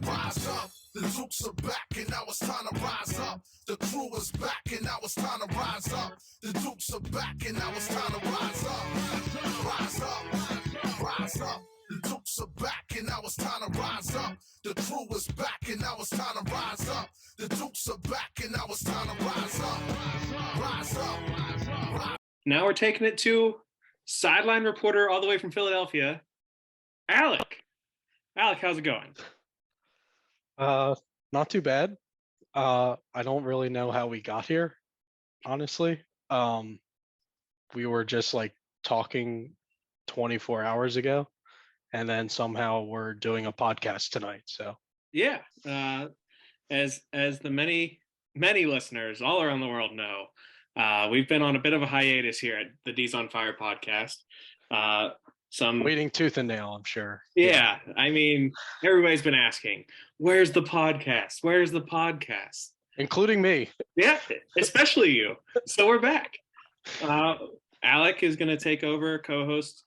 Rise up, the Dukes are back, and now it's time to rise up. The crew is back, and now it's time to rise up. The Dukes are back, and now it's time to rise up. Rise up, rise up. The Dukes are back, and now it's time to rise up. The crew is back, and now it's time to rise up. The Dukes are back, and now it's time to rise up. Rise up, rise up. Now we're taking it to sideline reporter all the way from Philadelphia, Alec. Alec, how's it going? Not too bad. I don't really know how we got here, honestly. We were just like talking 24 hours ago, and then somehow we're doing a podcast tonight. So Yeah, as the many listeners all around the world know, we've been on a bit of a hiatus here at the D's on Fire podcast. Some waiting tooth and nail, I'm sure. Yeah, I mean, everybody's been asking, where's the podcast? Where's the podcast? Including me. Yeah, especially you. So we're back. Alec is going to take over co-host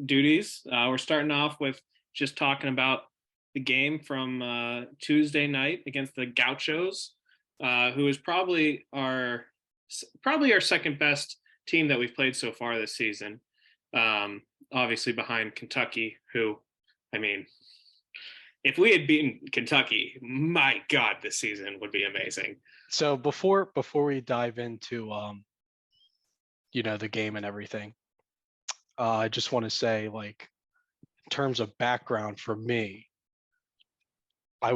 duties. We're starting off with just talking about the game from Tuesday night against the Gauchos, who is probably our second best team that we've played so far this season. Obviously behind Kentucky, who, I mean, if we had beaten Kentucky, my God, this season would be amazing. So before we dive into the game and everything, I just want to say, like, in terms of background for me, I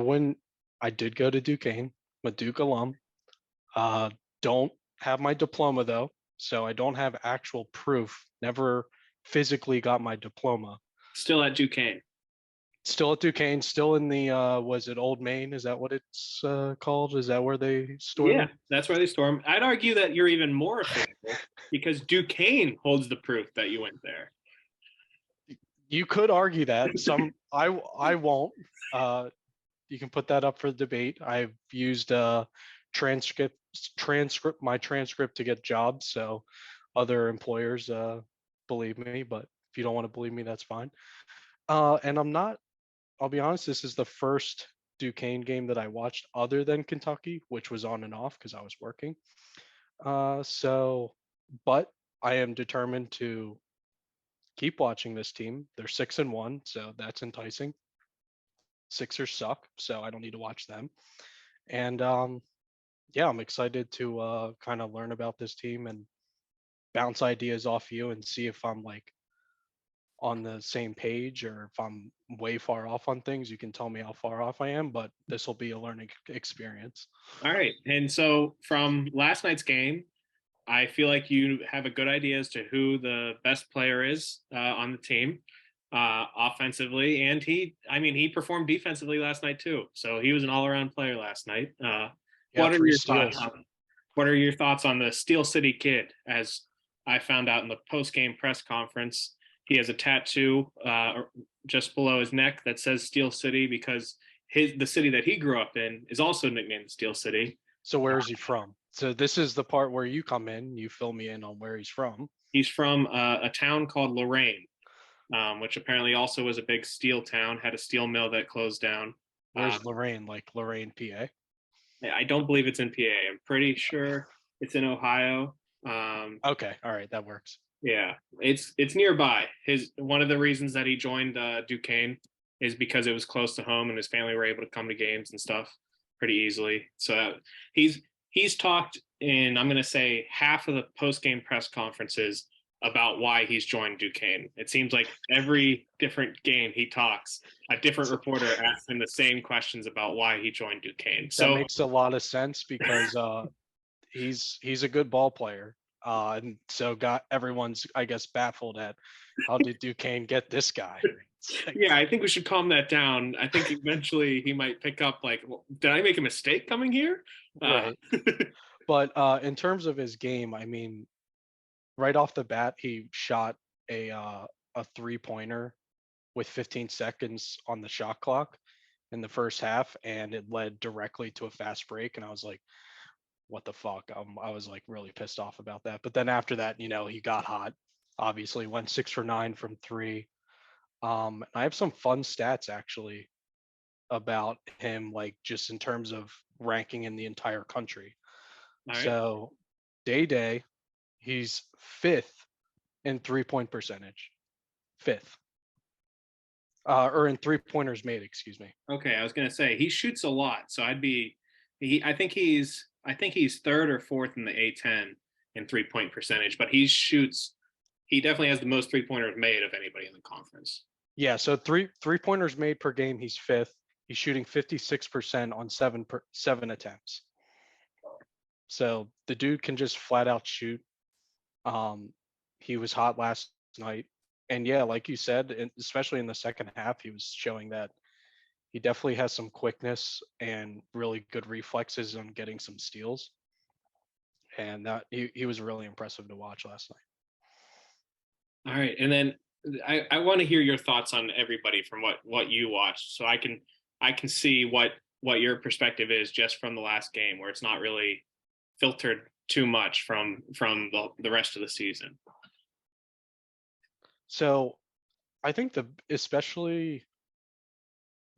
did go to Duquesne. I'm a Duke alum. Don't have my diploma though, so I don't have actual proof. Never physically got my diploma. Still at Duquesne. Still at Duquesne, still in the was it Old Main? Is that what it's called? Is that where they store them? That's where they store them. I'd argue that you're even more official because Duquesne holds the proof that you went there. You could argue that. I won't. You can put that up for debate. I've used my transcript to get jobs, so other employers believe me, but if you don't want to believe me, that's fine. And I'll be honest, this is the first Duquesne game that I watched other than Kentucky, which was on and off because I was working. But I am determined to keep watching this team. They're 6-1, so that's enticing. Sixers suck, so I don't need to watch them. And I'm excited to kind of learn about this team and bounce ideas off you and see if I'm like on the same page or if I'm way far off on things. You can tell me how far off I am, but this will be a learning experience. All right. And so from last night's game, I feel like you have a good idea as to who the best player is on the team offensively. And he performed defensively last night too. So he was an all-around player last night. What are your thoughts on the Steel City Kid? As I found out in the post-game press conference, he has a tattoo just below his neck that says Steel City because the city that he grew up in is also nicknamed Steel City. So where is he from? So this is the part where you come in, you fill me in on where he's from. He's from a town called Lorraine, which apparently also was a big steel town, had a steel mill that closed down. Where's Lorraine? Like Lorraine, PA? I don't believe it's in PA. I'm pretty sure it's in Ohio. Okay, all right, that works. Yeah, it's nearby. One of the reasons that he joined Duquesne is because it was close to home and his family were able to come to games and stuff pretty easily. So he's talked in, I'm going to say, half of the post-game press conferences about why he's joined Duquesne. It seems like every different game he talks, a different reporter asks him the same questions about why he joined Duquesne. So that makes a lot of sense because he's a good ball player. And so everyone's, I guess, baffled at how did Duquesne get this guy? Yeah, I think we should calm that down. I think eventually he might pick up like, did I make a mistake coming here? Right. But in terms of his game, I mean, right off the bat, he shot a 3-pointer with 15 seconds on the shot clock in the first half, and it led directly to a fast break. And I was like, what the fuck? I was like really pissed off about that. But then after that, he got hot. Obviously, went 6 for 9 from 3. I have some fun stats actually about him, like just in terms of ranking in the entire country. All right. So Day Day, he's fifth in 3-point percentage. Fifth. Or in 3-pointers made, excuse me. Okay, I was gonna say he shoots a lot, so I think he's third or fourth in the A10 in 3-point percentage, but he definitely has the most 3-pointers made of anybody in the conference. Yeah, so three-pointers made per game, he's fifth. He's shooting 56% on seven attempts. So the dude can just flat out shoot. Um, he was hot last night. And yeah, like you said, especially in the second half, he was showing that he definitely has some quickness and really good reflexes on getting some steals. And that he was really impressive to watch last night. All right, and then I want to hear your thoughts on everybody from what you watched, so I can see what your perspective is just from the last game, where it's not really filtered too much from the rest of the season. So I think especially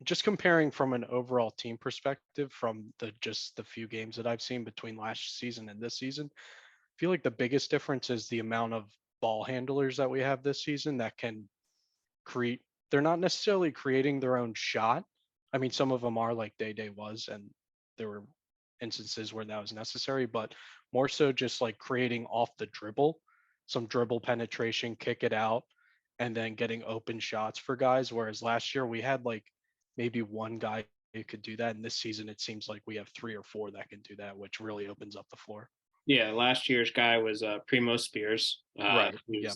just comparing from an overall team perspective from the few games that I've seen between last season and this season, I feel like the biggest difference is the amount of ball handlers that we have this season that can create. They're not necessarily creating their own shot. I mean, some of them are, like Day Day was, and there were instances where that was necessary, but more so just like creating off the dribble, some dribble penetration, kick it out, and then getting open shots for guys. Whereas last year we had like maybe one guy who could do that, and this season it seems like we have three or four that can do that, which really opens up the floor. Yeah, last year's guy was Primo Spears. Right. Yep.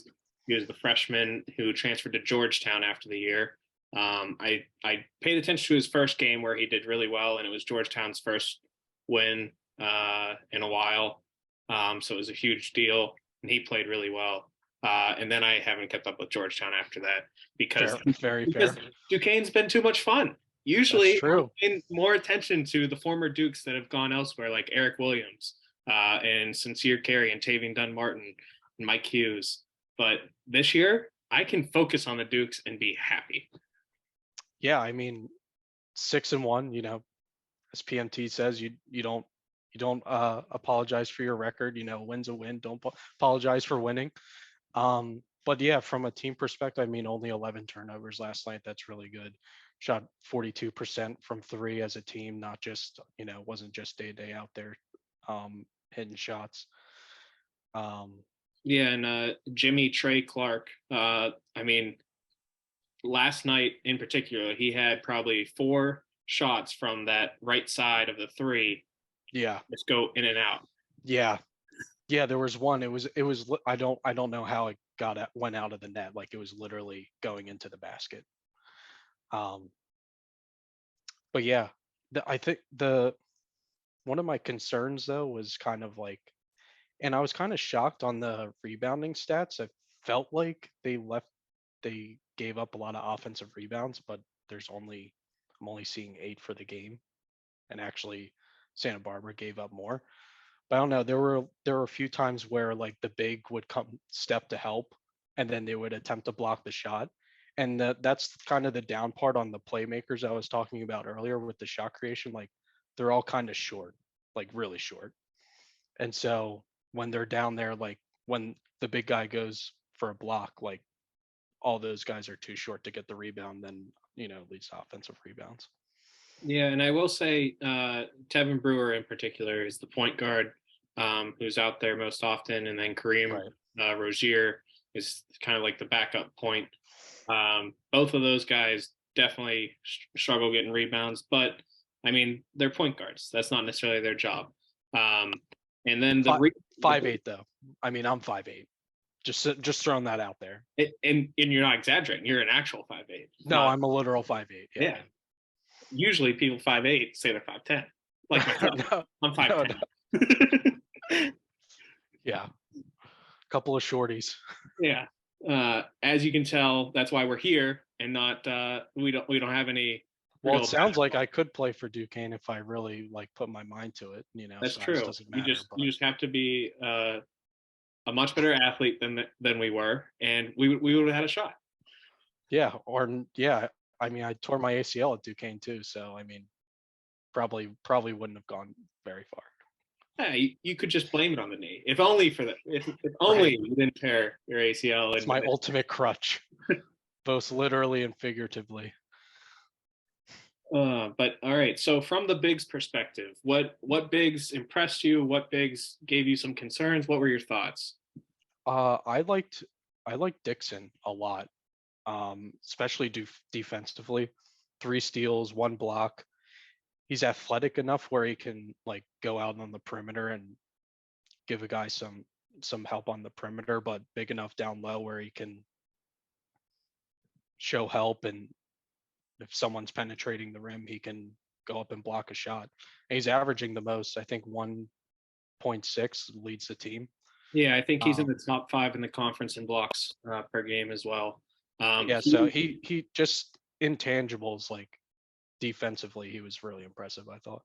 He was the freshman who transferred to Georgetown after the year. I paid attention to his first game where he did really well, and it was Georgetown's first win in a while. So it was a huge deal, and he played really well. And then I haven't kept up with Georgetown after that because Very because fair. Duquesne's been too much fun. That's Usually, true. I'm paying more attention to the former Dukes that have gone elsewhere, like Eric Williams and Sincere Carey and Tavian Dunn Martin and Mike Hughes. But this year, I can focus on the Dukes and be happy. Yeah, I mean, 6-1. You know, as PMT says, you don't apologize for your record. You know, win's a win. Don't apologize for winning. But yeah, from a team perspective, I mean, only 11 turnovers last night. That's really good. Shot 42% from three as a team, not just, you know, it wasn't just Day Day out there hitting shots. Yeah, and Jimmy Trey Clark. I mean, last night in particular, he had probably 4 shots from that right side of the three. Yeah. Just go in and out. Yeah. Yeah, there was one. It was I don't know how it went out of the net. Like it was literally going into the basket. Um but yeah, I think the one of my concerns though was kind of like, and I was kind of shocked on the rebounding stats. I felt like they gave up a lot of offensive rebounds, but I'm only seeing 8 for the game, and actually Santa Barbara gave up more. But I don't know. There were a few times where like the big would come step to help, and then they would attempt to block the shot. And that's kind of the down part on the playmakers I was talking about earlier with the shot creation. Like they're all kind of short, like really short. And so when they're down there, like when the big guy goes for a block, like all those guys are too short to get the rebound, then leads to offensive rebounds. Yeah, and I will say Tevin Brewer in particular is the point guard who's out there most often, and then Kareem Right. Rozier is kind of like the backup point. Both of those guys definitely struggle getting rebounds, but I mean they're point guards. That's not necessarily their job. And then 5'8" though. I mean, I'm 5'8". Just throwing that out there. And you're not exaggerating. You're an actual 5'8". No, I'm a literal 5'8". Yeah. Usually people 5'8" say they're 5'10". Like myself. No, I'm 5'10". No. Yeah. A couple of shorties. Yeah. As you can tell, that's why we're here and not we don't have any. Well, it sounds like I could play for Duquesne if I really like put my mind to it. That's size true. doesn't matter. You just have to be a much better athlete than we were, and we would have had a shot. Yeah. I mean, I tore my ACL at Duquesne too, so I mean, probably wouldn't have gone very far. Yeah, you could just blame it on the knee. If only for that. If only Right. you didn't tear your ACL. It's And my ultimate crutch, both literally and figuratively. but all right. So from the bigs perspective, what bigs impressed you? What bigs gave you some concerns? What were your thoughts? Uh, I liked I liked Dixon a lot, especially defensively. 3 steals, 1 block. He's athletic enough where he can like go out on the perimeter and give a guy some help on the perimeter, but big enough down low where he can show help, and if someone's penetrating the rim, he can go up and block a shot. And he's averaging the most, I think 1.6 leads the team. Yeah, I think he's in Um, the top 5 in the conference in blocks per game as well. yeah, so He he just intangibles like defensively, he was really impressive, I thought.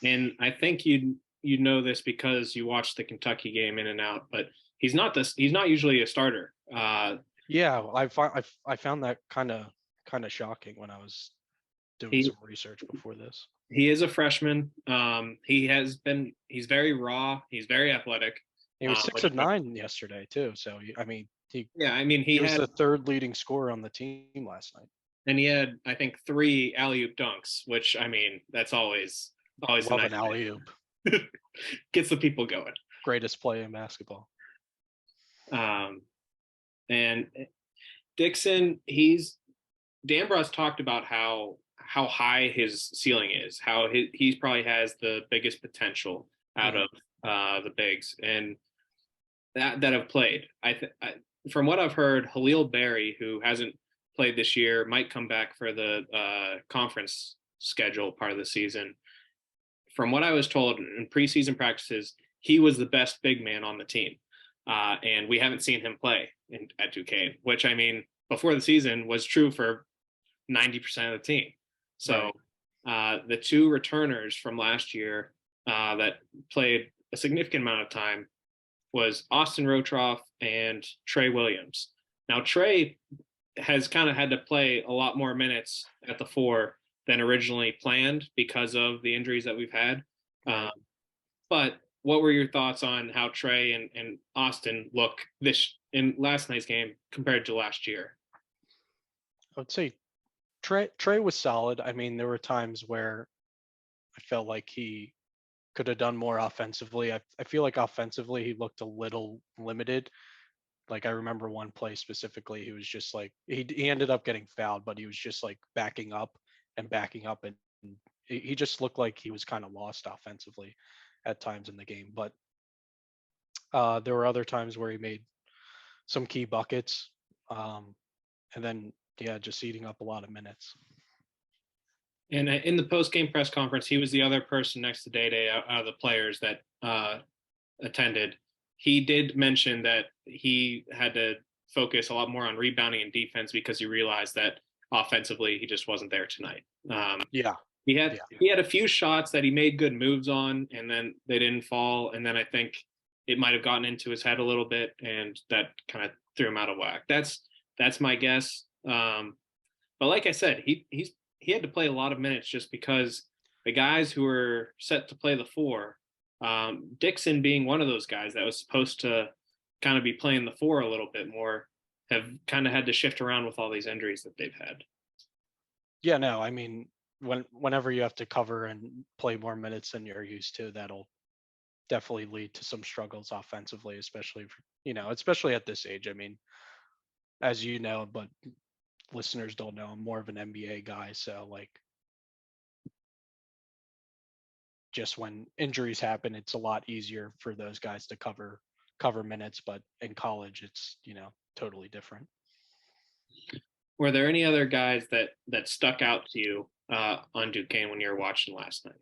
and I think you know this because you watched the Kentucky game in and out, but he's not usually a starter. Yeah, I found that kind of shocking when I was doing He some research before this. he is a freshman. He's very raw. He's very athletic. He was six Which of nine yesterday too. So I mean, yeah, I mean he was the third leading scorer on the team last night. he had I think 3 alley oop dunks, which I mean that's always a Love nice an alley oop. gets the people going. Greatest play in basketball. Um, and Dixon, Danbros talked about how high his ceiling is, how he probably has the biggest potential out Mhm. of the bigs and that have played. From what I've heard, Halil Berry, who hasn't played this year, might come back for the conference schedule part of the season. From what I was told in preseason practices, he was the best big man on the team, and we haven't seen him play at Duquesne, which I mean before the season was true for 90% of the team. So Right. the 2 returners from last year that played a significant amount of time was Austin Rotroff and Trey Williams. Now Trey has kind of had to play a lot more minutes at the 4 than originally planned because of the injuries that we've had. Um, Right. but what were your thoughts on how Trey and Austin look this in last night's game compared to last year? I would say Trey was solid. I mean, there were times where I felt like he could have done more offensively. I feel like offensively he looked a little limited. Like I remember one play specifically, he was just like he ended up getting fouled, but he was just like backing up, and he just looked like he was kind of lost offensively at times in the game. But there were other times where he made some key buckets, um, and then yeah, just eating up a lot of minutes. And in the post game press conference, he was the other person next to Day Day out of the players that attended. He did mention that he had to focus a lot more on rebounding and defense because he realized that offensively he just wasn't there tonight. Yeah, He had yeah, he had a few shots that he made good moves on, and then they didn't fall. And then I think it might have gotten into his head a little bit, and that kind of threw him out of whack. That's my guess. But like I said, he had to play a lot of minutes just because the guys who were set to play the 4, Dixon being one of those guys that was supposed to kind of be playing the 4 a little bit more, have kind of had to shift around with all these injuries that they've had. yeah. No, I mean, whenever you have to cover and play more minutes than you're used to, that'll definitely lead to some struggles offensively, especially especially at this age. I mean, as you know, but listeners don't know, I'm more of an NBA guy, so like just when injuries happen, it's a lot easier for those guys to cover minutes, but in college it's, totally different. Were there any other guys that stuck out to you on Duquesne when you were watching last night?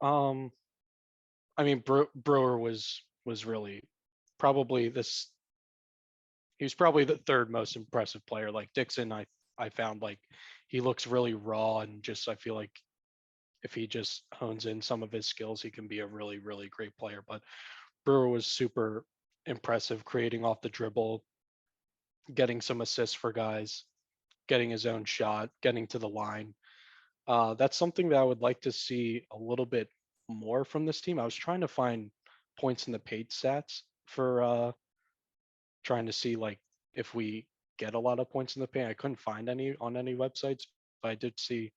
Um I mean, Brewer was really probably this he was probably the third most impressive player. Like Dixon, I found like he looks really raw, and just I feel like if he just hones in some of his skills, he can be a really, really great player. But Brewer was super impressive, creating off the dribble, getting some assists for guys, getting his own shot, getting to the line. That's something that I would like to see a little bit more from this team. I was trying to find points in the paint stats for trying to see like if we get a lot of points in the paint. I couldn't find any on any websites, but I did see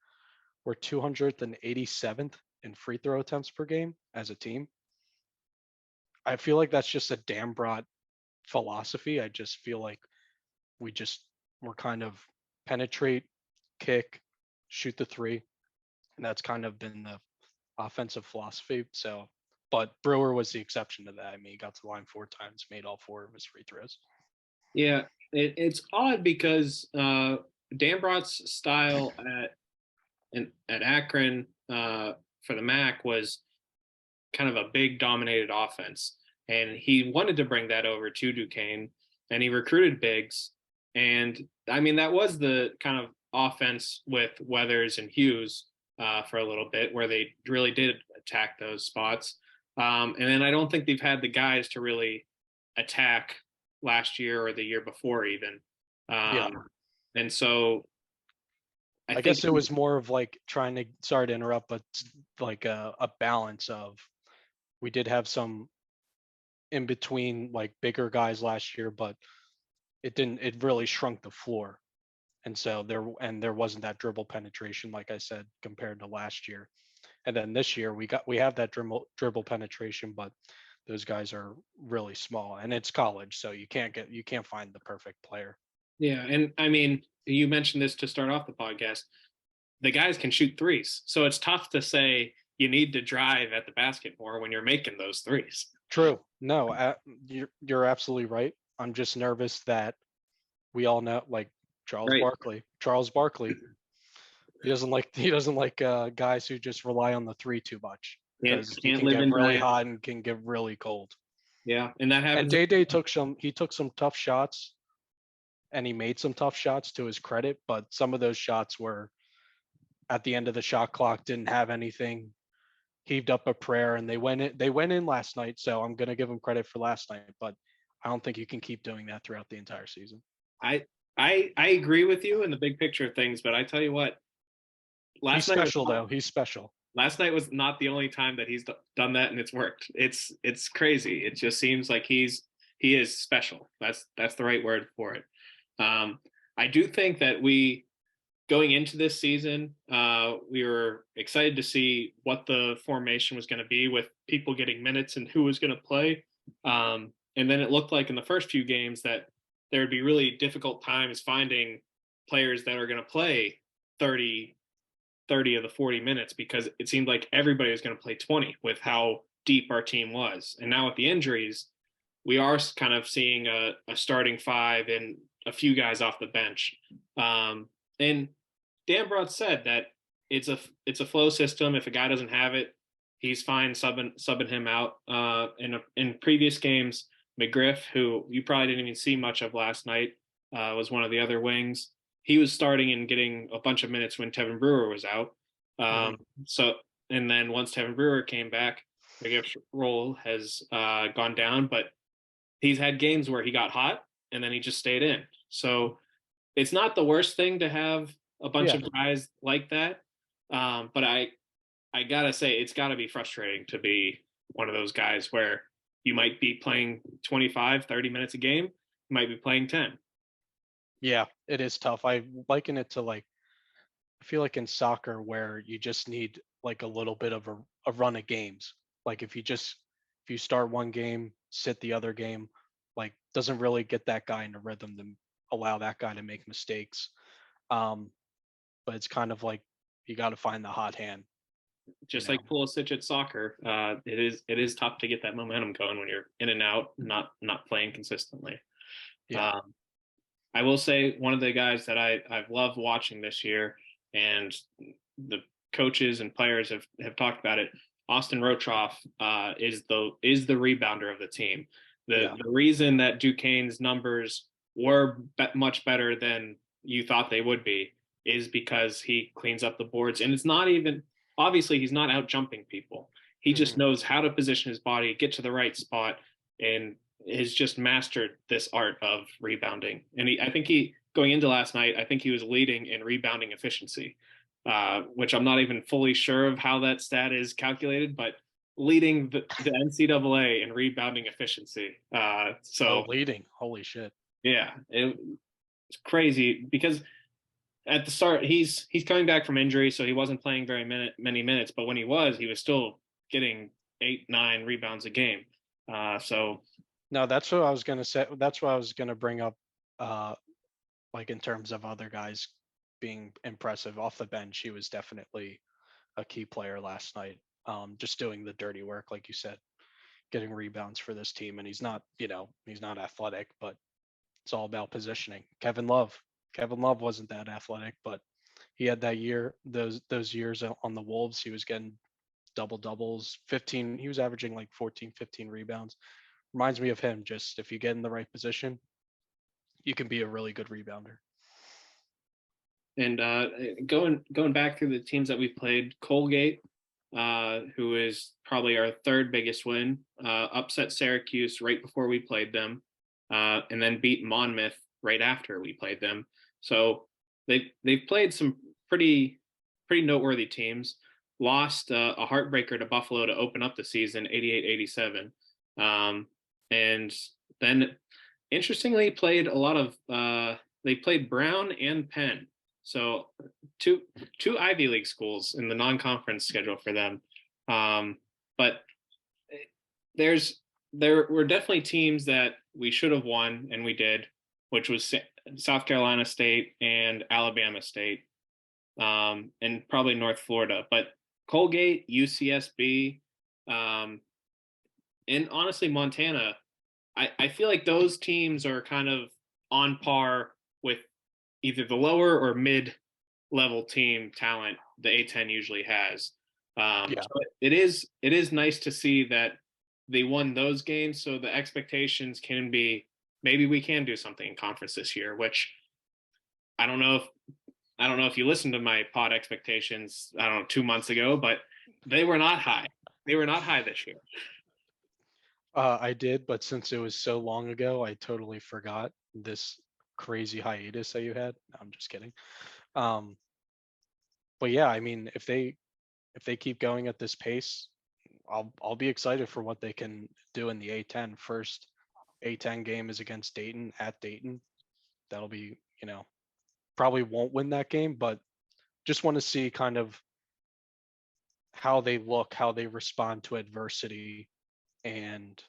we're 287th in free throw attempts per game as a team. I feel like that's just a damn broad philosophy. I just feel like we're kind of penetrate, kick, shoot the three, and that's kind of been the offensive philosophy. So, but Brewer was the exception to that. I mean, he got to the line 4 times, made all 4 of his free throws. Yeah, it's odd because Dambrot's style at Akron for the MAC was kind of a big dominated offense, and he wanted to bring that over to Duquesne, and he recruited bigs, and I mean that was the kind of offense with Weathers and Hughes for a little bit, where they really did attack those spots, and then I don't think they've had the guys to really attack last year or the year before even. Yeah. And so I guess it was more of like trying to, sorry to interrupt, but like a balance of, we did have some in between like bigger guys last year, but it really shrunk the floor. And so there wasn't that dribble penetration, like I said, compared to last year. And then this year we have that dribble penetration, but those guys are really small, and it's college, so you can't find the perfect player. Yeah, and I mean, you mentioned this to start off the podcast. The guys can shoot threes, so it's tough to say you need to drive at the basket more when you're making those threes. True. No, you're absolutely right. I'm just nervous that we all know, like Charles Barkley. He doesn't like guys who just rely on the three too much, because he can get really hot and can get really cold. Yeah, and that happens. And Day took some tough shots, and he made some tough shots to his credit, but some of those shots were at the end of the shot clock, didn't have anything, heaved up a prayer, and they went in last night. So I'm gonna give him credit for last night, but I don't think you can keep doing that throughout the entire season. I agree with you in the big picture of things, but I tell you what, he's special. He's special. Last night was not the only time that he's done that and it's worked. It's crazy. It just seems like he is special. That's the right word for it. I do think that going into this season, we were excited to see what the formation was going to be with people getting minutes and who was going to play. And then it looked like in the first few games that there would be really difficult times finding players that are going to play 30 of the 40 minutes, because it seemed like everybody was going to play 20 with how deep our team was. And now with the injuries, we are kind of seeing a starting 5 and a few guys off the bench. And Dambrot said that it's a flow system. If a guy doesn't have it, he's fine subbing him out. In previous games, McGriff, who you probably didn't even see much of last night, was one of the other wings. He was starting and getting a bunch of minutes when Tevin Brewer was out. So, and then once Tevin Brewer came back, McGriff's role has gone down, but he's had games where he got hot and then he just stayed in. So it's not the worst thing to have a bunch of guys like that. But I gotta say, it's gotta be frustrating to be one of those guys where you might be playing 25, 30 minutes a game, you might be playing 10. Yeah, it is tough. I liken it to I feel like in soccer where you just need like a little bit of a run of games. Like if you start one game, sit the other game, like doesn't really get that guy in a rhythm to allow that guy to make mistakes. But it's kind of like you got to find the hot hand. Just like Pulisic at soccer, it is tough to get that momentum going when you're in and out, not playing consistently. Yeah. I will say one of the guys that I've loved watching this year, and the coaches and players have talked about it. Austin Rotroff is the rebounder of the team. The reason that Duquesne's numbers were much better than you thought they would be is because he cleans up the boards, and it's not even, obviously he's not out jumping people. He just knows how to position his body, get to the right spot, and has just mastered this art of rebounding. And I think he going into last night, I think he was leading in rebounding efficiency, which I'm not even fully sure of how that stat is calculated, but leading the NCAA in rebounding efficiency. So leading, holy shit. yeah, it's crazy because at the start he's coming back from injury, so he wasn't playing many minutes. But when he was still getting 8-9 rebounds a game. So no, that's what I was gonna say. That's what I was gonna bring up. Like in terms of other guys being impressive off the bench, he was definitely a key player last night. Just doing the dirty work, like you said, getting rebounds for this team. And he's not, he's not athletic, but it's all about positioning. Kevin Love. Kevin Love wasn't that athletic, but he had that year, those years on the Wolves, he was getting double doubles, 15, he was averaging like 14, 15 rebounds. Reminds me of him. Just if you get in the right position, you can be a really good rebounder. and going back through the teams that we've played, Colgate, who is probably our third biggest win, upset Syracuse right before we played them, and then beat Monmouth right after we played them. So they've played some pretty noteworthy teams. Lost a heartbreaker to Buffalo to open up the season, 88-87, and then interestingly played a lot of they played Brown and Penn. So two Ivy League schools in the non-conference schedule for them. But there were definitely teams that we should have won, and we did, which was South Carolina State and Alabama State, and probably North Florida. But Colgate, UCSB, and honestly Montana, I feel like those teams are kind of on par with either the lower or mid level team talent the A10 usually has. So it is nice to see that they won those games. So the expectations can be, maybe we can do something in conference this year, which I don't know if you listened to my pod expectations, I don't know, 2 months ago, but they were not high. They were not high this year. I did, but since it was so long ago, I totally forgot this crazy hiatus that you had. No, I'm just kidding. But yeah, I mean, if they keep going at this pace, I'll be excited for what they can do in the A10. First A10 game is against Dayton at Dayton. That'll be, probably won't win that game, but just want to see kind of how they look, how they respond to adversity, and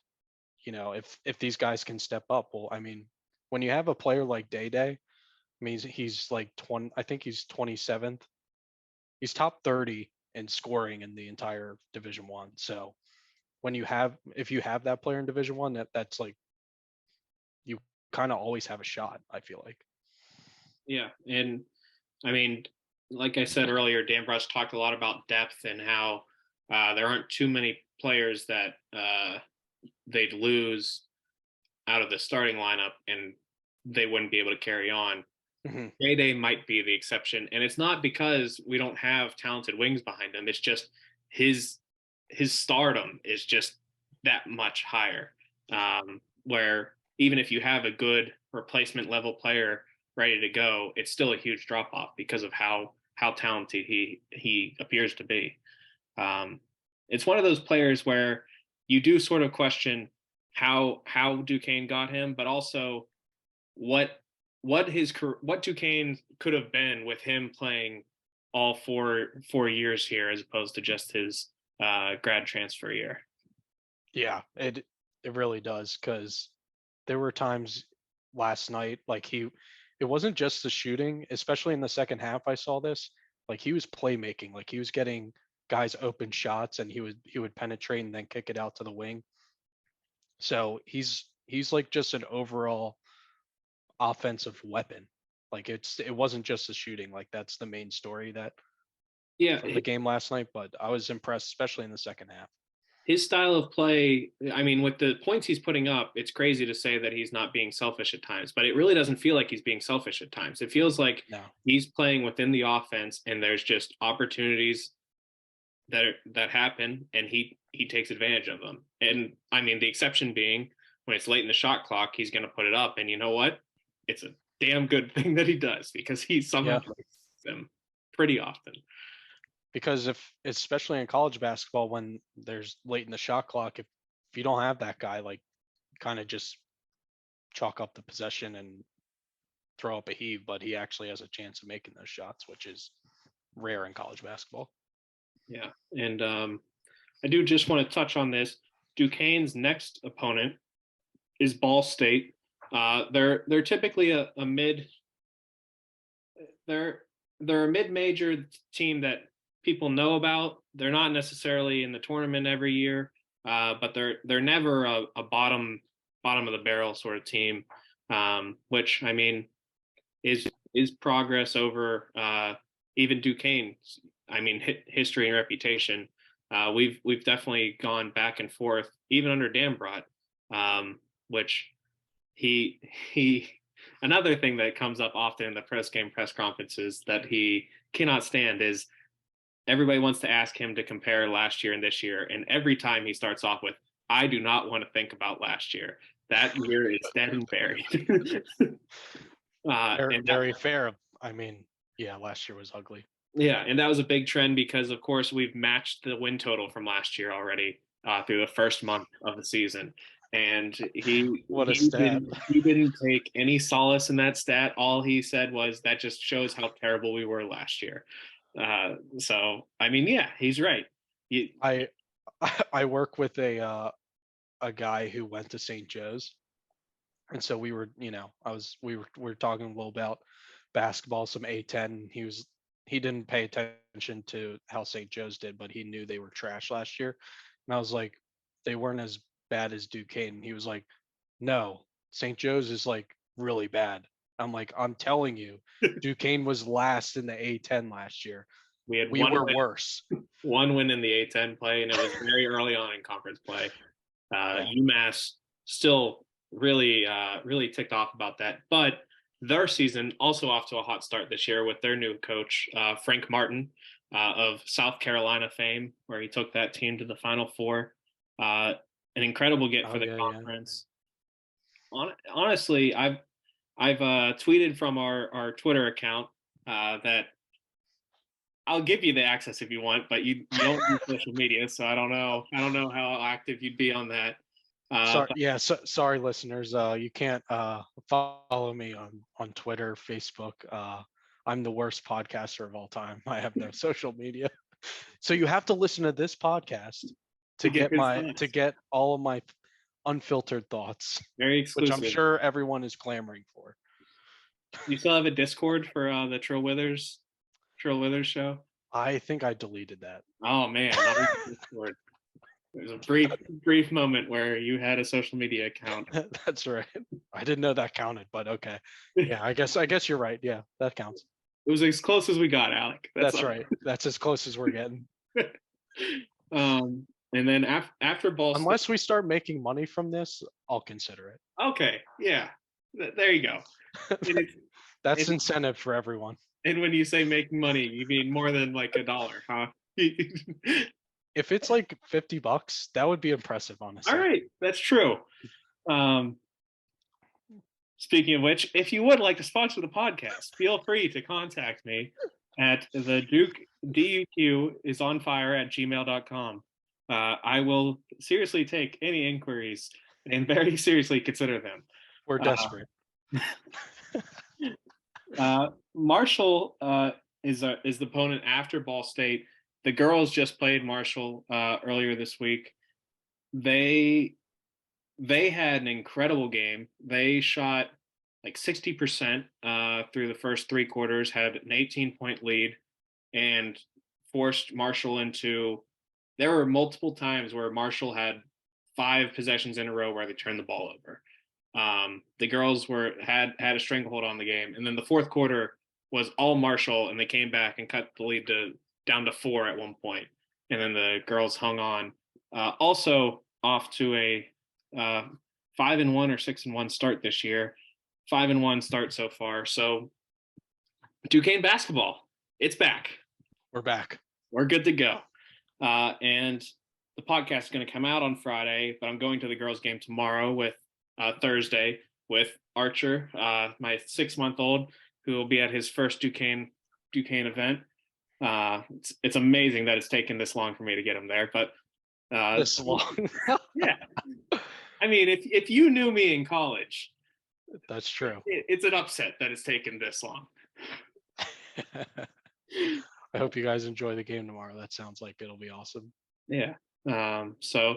if these guys can step up. Well, I mean, when you have a player like Day Day, I mean, he's like 20, I think he's 27th. He's top 30 in scoring in the entire Division One. So if you have that player in Division One, that's like, you kind of always have a shot, I feel like. Yeah, and I mean, like I said earlier, Dan Brush talked a lot about depth and how there aren't too many players that they'd lose out of the starting lineup and they wouldn't be able to carry on. Mm-hmm. Day might be the exception, and it's not because we don't have talented wings behind him. It's just his stardom is just that much higher. Where even if you have a good replacement level player ready to go, it's still a huge drop off because of how talented he appears to be. It's one of those players where you do sort of question how Duquesne got him, but also what Duquesne could have been with him playing all four years here as opposed to just his grad transfer year. Yeah, it really does, because there were times last night, like it wasn't just the shooting, especially in the second half. I saw this, like he was playmaking, like he was getting guys open shots, and he would penetrate and then kick it out to the wing. So he's like just an overall offensive weapon. Like it wasn't just the shooting, like that's the main story from the game last night, but I was impressed, especially in the second half. His style of play, I mean, with the points he's putting up, it's crazy to say that he's not being selfish at times, but it really doesn't feel like he's being selfish at times. It feels like he's playing within the offense, and there's just opportunities that happen, and he takes advantage of them. And I mean, the exception being when it's late in the shot clock, he's going to put it up. And you know what? It's a damn good thing that he does, because he somehow makes them pretty often. Because especially in college basketball, when there's late in the shot clock, if you don't have that guy, like, kind of just chalk up the possession and throw up a heave, but he actually has a chance of making those shots, which is rare in college basketball. Yeah. And I do just want to touch on this. Duquesne's next opponent is Ball State. They're typically a mid. They're a mid-major team that people know about. They're not necessarily in the tournament every year, but they're never a bottom of the barrel sort of team, which, I mean, is progress over even Duquesne's, I mean, history and reputation. We've definitely gone back and forth, even under Dambrot, which he another thing that comes up often in the post-game press conferences that he cannot stand is everybody wants to ask him to compare last year and this year, and every time he starts off with, "I do not want to think about last year. That year is dead and buried." Very fair. I mean, yeah, last year was ugly. Yeah, and that was a big trend because, of course, we've matched the win total from last year already through the first month of the season. And he didn't take any solace in that stat. All he said was that just shows how terrible we were last year. So, I mean, yeah, he's right. I work with a guy who went to St. Joe's, and so we were, we were talking a little about basketball, some A10. He didn't pay attention to how St. Joe's did, but he knew they were trash last year. And I was like, they weren't as bad as Duquesne. He was like, no, St. Joe's is like really bad. I'm like, I'm telling you, Duquesne was last in the A10 last year. We were worse. One win in the A10 play, and it was very early on in conference play. UMass still really ticked off about that, but their season also off to a hot start this year with their new coach, Frank Martin, of South Carolina fame, where he took that team to the Final Four. An incredible get for the conference. Yeah. Honestly, I've tweeted from our Twitter account that I'll give you the access if you want, but you don't use social media, so I don't know how active you'd be on that. Sorry, listeners. You can't follow me on Twitter, Facebook. I'm the worst podcaster of all time. I have no social media, so you have to listen to this podcast to get all of my unfiltered thoughts. Very exclusive, which I'm sure everyone is clamoring for. You still have a Discord for the Trill Withers show? I think I deleted that. Oh man, Discord. There's a brief moment where you had a social media account. That's right. I didn't know that counted, but okay. Yeah, I guess you're right. Yeah, that counts. It was as close as we got, Alec. That's right. That's as close as we're getting. And then after Ball State, unless we start making money from this, I'll consider it. Okay. Yeah. There you go. That's incentive for everyone. And when you say making money, you mean more than like $1, huh? If it's like $50, that would be impressive, honestly. All right, that's true. Speaking of which, if you would like to sponsor the podcast, feel free to contact me at the DUQ is on fire at gmail.com. I will seriously take any inquiries and very seriously consider them. We're desperate. Marshall is the opponent after Ball State. The girls just played Marshall earlier this week. They had an incredible game. They shot like 60% through the first three quarters, had an 18-point lead, and forced Marshall into. There were multiple times where Marshall had 5 possessions in a row where they turned the ball over. The girls had a stranglehold on the game, and then the fourth quarter was all Marshall, and they came back and cut the lead down to 4 at one point, and then the girls hung on. Also off to a 5-1 or 6-1 start this year. 5-1 start so far. So Duquesne basketball, it's back. We're back. We're good to go. And the podcast is going to come out on Friday, but I'm going to the girls game tomorrow with Thursday with Archer, my 6-month-old, who will be at his first Duquesne event. It's amazing that it's taken this long for me to get him there, but This long. yeah. I mean, if you knew me in college, That's true. it's an upset that it's taken this long. I hope you guys enjoy the game tomorrow. That sounds like it'll be awesome. Yeah. So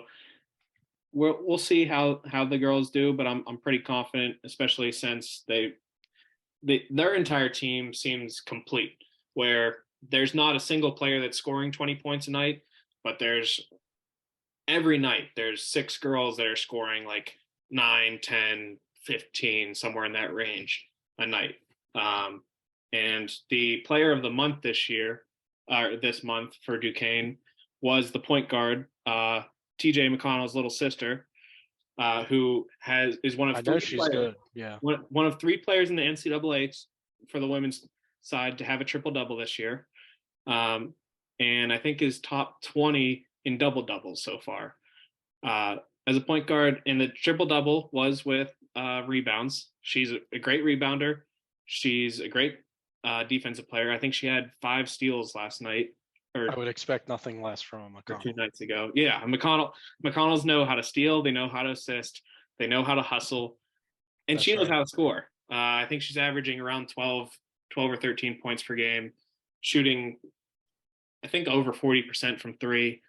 we'll see how the girls do, but I'm pretty confident, especially since their entire team seems complete, where there's not a single player that's scoring 20 points a night, but every night there's 6 girls that are scoring like 9, 10, 15, somewhere in that range a night. And the player of the month this month for Duquesne was the point guard, TJ McConnell's little sister, who is one of I three know she's players, good. Yeah. one of 3 players in the NCAA for the women's side to have a triple double this year, and I think is top 20 in double doubles so far. As a point guard, and the triple double was with rebounds. She's a great rebounder. She's a great defensive player. I think she had 5 steals last night. I would expect nothing less from a McConnell. 2 nights ago. Yeah, McConnells know how to steal. They know how to assist. They know how to hustle, and she knows how to score. I think she's averaging around 12 or 13 points per game, shooting, I think, over 40% from 3.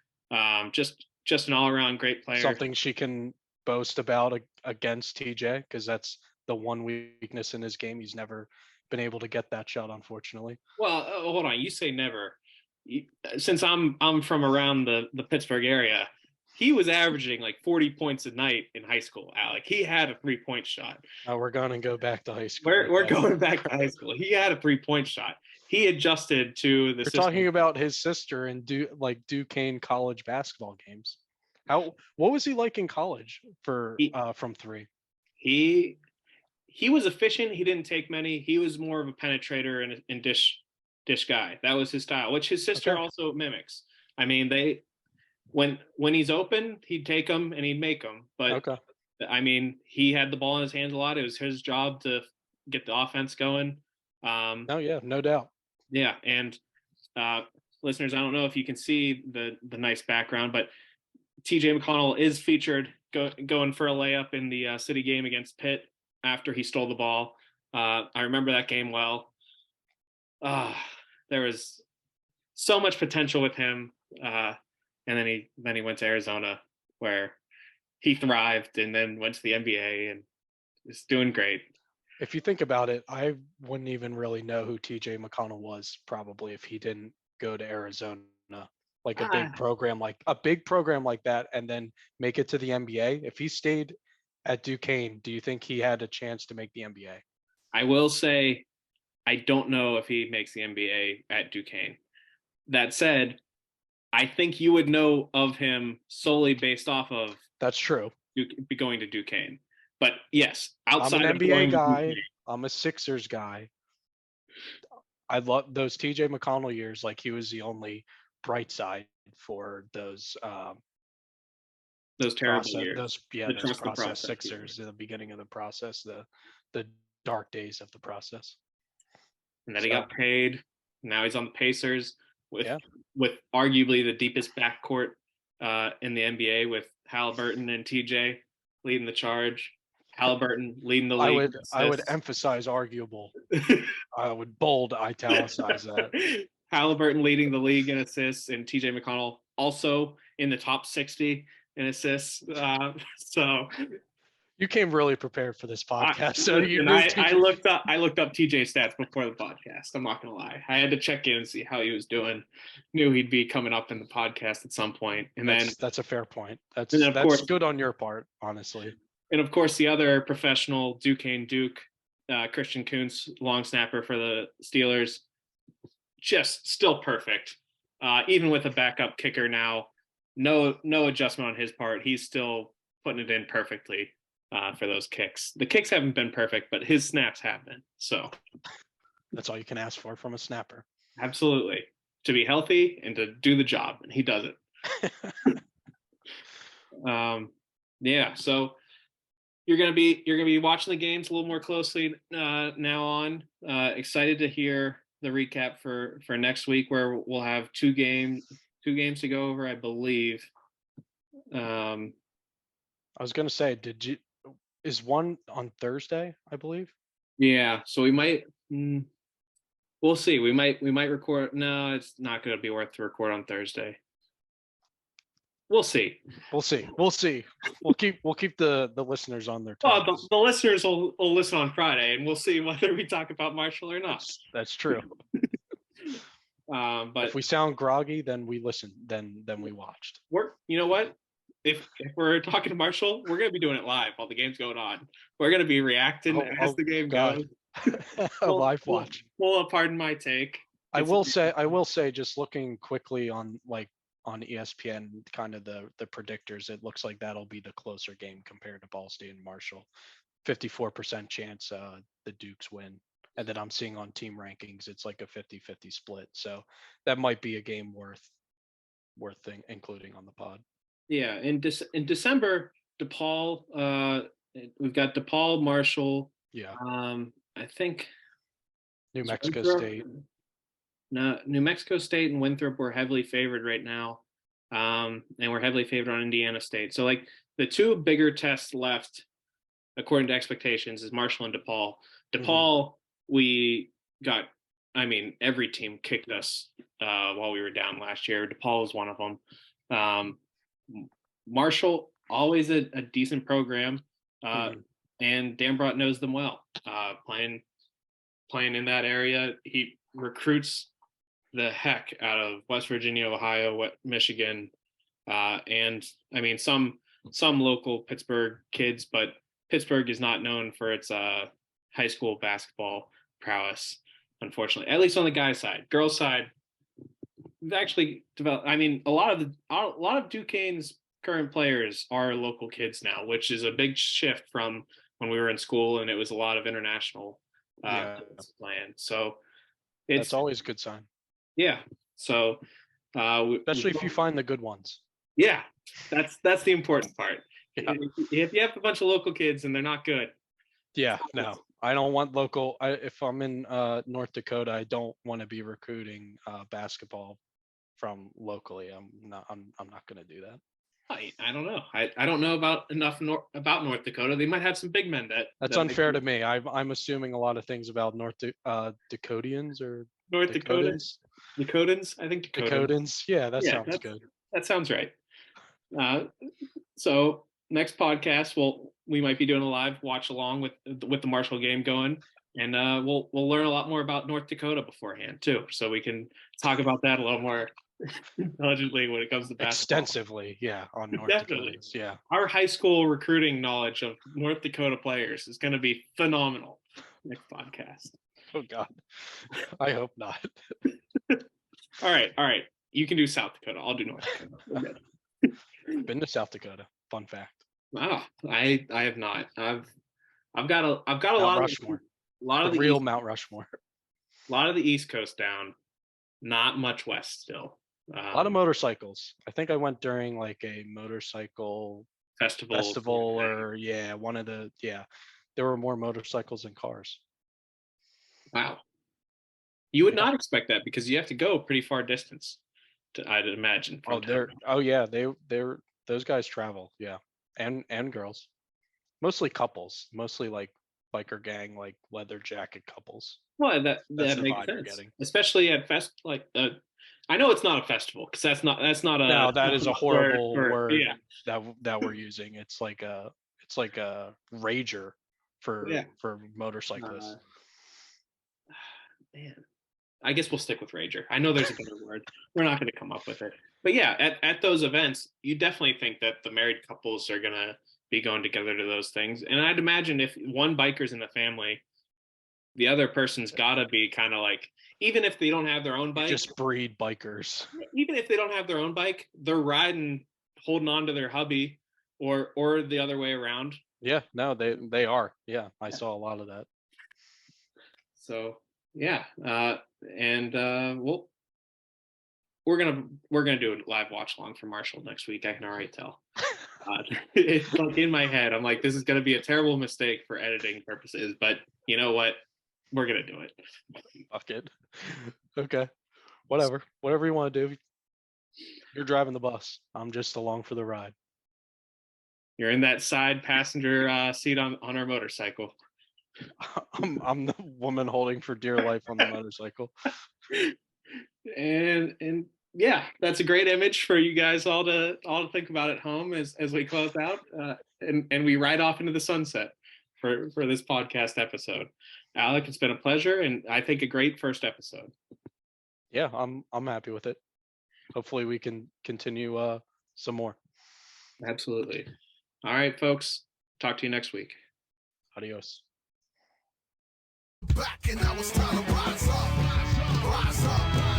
Just an all-around great player. Something she can boast about against TJ, because that's the one weakness in his game. He's never been able to get that shot, unfortunately. Well, hold on. You say never. Since I'm from around the Pittsburgh area, he was averaging like 40 points a night in high school, Alec. He had a 3-point shot. We're going to go back to high school. We're going back to high school. He had a 3-point shot. He adjusted to the system. You're talking about his sister and Duquesne college basketball games. What was he like in college from 3? He was efficient. He didn't take many. He was more of a penetrator and dish guy. That was his style, which his sister also mimics. I mean, when he's open, he'd take them and he'd make them. But I mean, he had the ball in his hands a lot. It was his job to get the offense going. Oh yeah, no doubt. Yeah, and listeners, I don't know if you can see the nice background, but TJ McConnell is featured going for a layup in the city game against Pitt after he stole the ball. I remember that game well. There was so much potential with him, and then he went to Arizona, where he thrived, and then went to the NBA and is doing great. If you think about it, I wouldn't even really know who TJ McConnell was probably if he didn't go to Arizona. Like a big program like that, and then make it to the NBA. If he stayed at Duquesne, do you think he had a chance to make the NBA? I will say, I don't know if he makes the NBA at Duquesne. That said, I think you would know of him solely based off of that's true. Going to Duquesne. But yes, outside I'm an of NBA guy. I'm a Sixers guy. I love those TJ McConnell years. Like, he was the only bright side for those terrible years. Those process Sixers in the beginning of the process, the dark days of the process. And then he got paid. Now he's on the Pacers with arguably the deepest backcourt in the NBA, with Halliburton and TJ leading the charge. Halliburton leading the league. I would emphasize arguable. I would bold italicize that. Halliburton leading the league in assists, and TJ McConnell also in the top 60 in assists. So you came really prepared for this podcast. I looked up TJ stats before the podcast. I'm not gonna lie. I had to check in and see how he was doing. Knew he'd be coming up in the podcast at some point. And that's a fair point. That's good on your part, honestly. And of course, the other professional Duquesne Duke, Christian Kuntz, long snapper for the Steelers, just still perfect. Even with a backup kicker now, no adjustment on his part. He's still putting it in perfectly for those kicks. The kicks haven't been perfect, but his snaps have been. So that's all you can ask for from a snapper. Absolutely. To be healthy and to do the job, and he does it. Yeah. So, you're gonna be watching the games a little more closely now on. Excited to hear the recap for next week, where we'll have two games to go over, I believe. I was gonna say, is one on Thursday, I believe? Yeah, so we might. We'll see. We might record. No, it's not going to be worth to record on Thursday. We'll see. We'll see. We'll see. We'll keep the listeners on their toes. Well, the listeners will listen on Friday, and we'll see whether we talk about Marshall or not. That's true. But if we sound groggy, then we listen. Then we watched. You know what? If we're talking to Marshall, we're going to be doing it live while the game's going on. We're going to be reacting as the game goes. A live watch. Well, pardon my take. I will say, just looking quickly on ESPN, kind of the predictors, it looks like that'll be the closer game compared to Ball State and Marshall. 54% chance the Dukes win. And then I'm seeing on team rankings, it's like a 50-50 split. So that might be a game worth including on the pod. Yeah, in December, DePaul, we've got DePaul, Marshall. Yeah. I think New Mexico State. No, New Mexico State and Winthrop were heavily favored right now, and we're heavily favored on Indiana State. So like the two bigger tests left, according to expectations, is Marshall and DePaul. DePaul, we got. I mean, every team kicked us while we were down last year. DePaul was one of them. Marshall, always a decent program, and Dan Brott knows them well. Playing in that area, he recruits the heck out of West Virginia, Ohio, Michigan, and I mean some local Pittsburgh kids, but Pittsburgh is not known for its high school basketball prowess, unfortunately. At least on the guys' side. Girls' side, we've actually developed. I mean, a lot of Duquesne's current players are local kids now, which is a big shift from when we were in school and it was a lot of international playing. So that's always a good sign. Yeah. So especially if you find the good ones. Yeah, that's the important part. Yeah. If you have a bunch of local kids and they're not good. Yeah, no. I don't want local. If I'm in North Dakota, I don't want to be recruiting basketball from locally. I'm not going to do that. I don't know. I don't know about North Dakota. They might have some big men that's unfair to me. I'm assuming a lot of things about Dakotans or North Dakotans. Dakotans, I think Dakotans. Yeah, sounds good. That sounds right. So next podcast, we might be doing a live watch along with the Marshall game going, and we'll learn a lot more about North Dakota beforehand too, so we can talk about that a little more intelligently when it comes to basketball. Extensively, yeah, on North Dakota. Yeah, our high school recruiting knowledge of North Dakota players is going to be phenomenal next podcast. Oh God, I hope not. All right. You can do South Dakota. I'll do North Dakota. Been to South Dakota. Fun fact. Wow, I have not. I've got a Mount lot Rushmore. of the real East, Mount Rushmore. A lot of the East Coast down. Not much west still. A lot of motorcycles. I think I went during like a motorcycle festival or one of the there were more motorcycles than cars. Wow. You would not expect that because you have to go a pretty far distance I'd imagine. They're those guys travel, and girls. Mostly couples, mostly like biker gang, like leather jacket couples. Well, that makes sense. Especially at I know it's not a festival because that's not a. No, that is a horrible word that we're using. It's like a rager for motorcyclists. Man, I guess we'll stick with rager. I know there's a better word. We're not going to come up with it. But yeah, at those events, you definitely think that the married couples are going to be going together to those things. And I'd imagine if one biker's in the family, the other person's got to be kind of like, even if they don't have their own bike. Just breed bikers. Even if they don't have their own bike, they're riding, holding on to their hubby or the other way around. Yeah, no, they are. Yeah, I saw a lot of that. So, yeah. We're gonna do a live watch along for Marshall next week. I can already tell. It's like in my head. I'm like, this is going to be a terrible mistake for editing purposes, but you know what? We're going to do it. Fuck it. Okay. Whatever you want to do. You're driving the bus. I'm just along for the ride. You're in that side passenger seat on our motorcycle. I'm the woman holding for dear life on the motorcycle. And yeah, that's a great image for you guys all to think about at home as we close out and we ride off into the sunset for this podcast episode. Alec, it's been a pleasure, and I think a great first episode. Yeah, I'm happy with it. Hopefully we can continue some more. Absolutely. All right, folks. Talk to you next week. Adios. Back and now it's time to rise up. Rise up.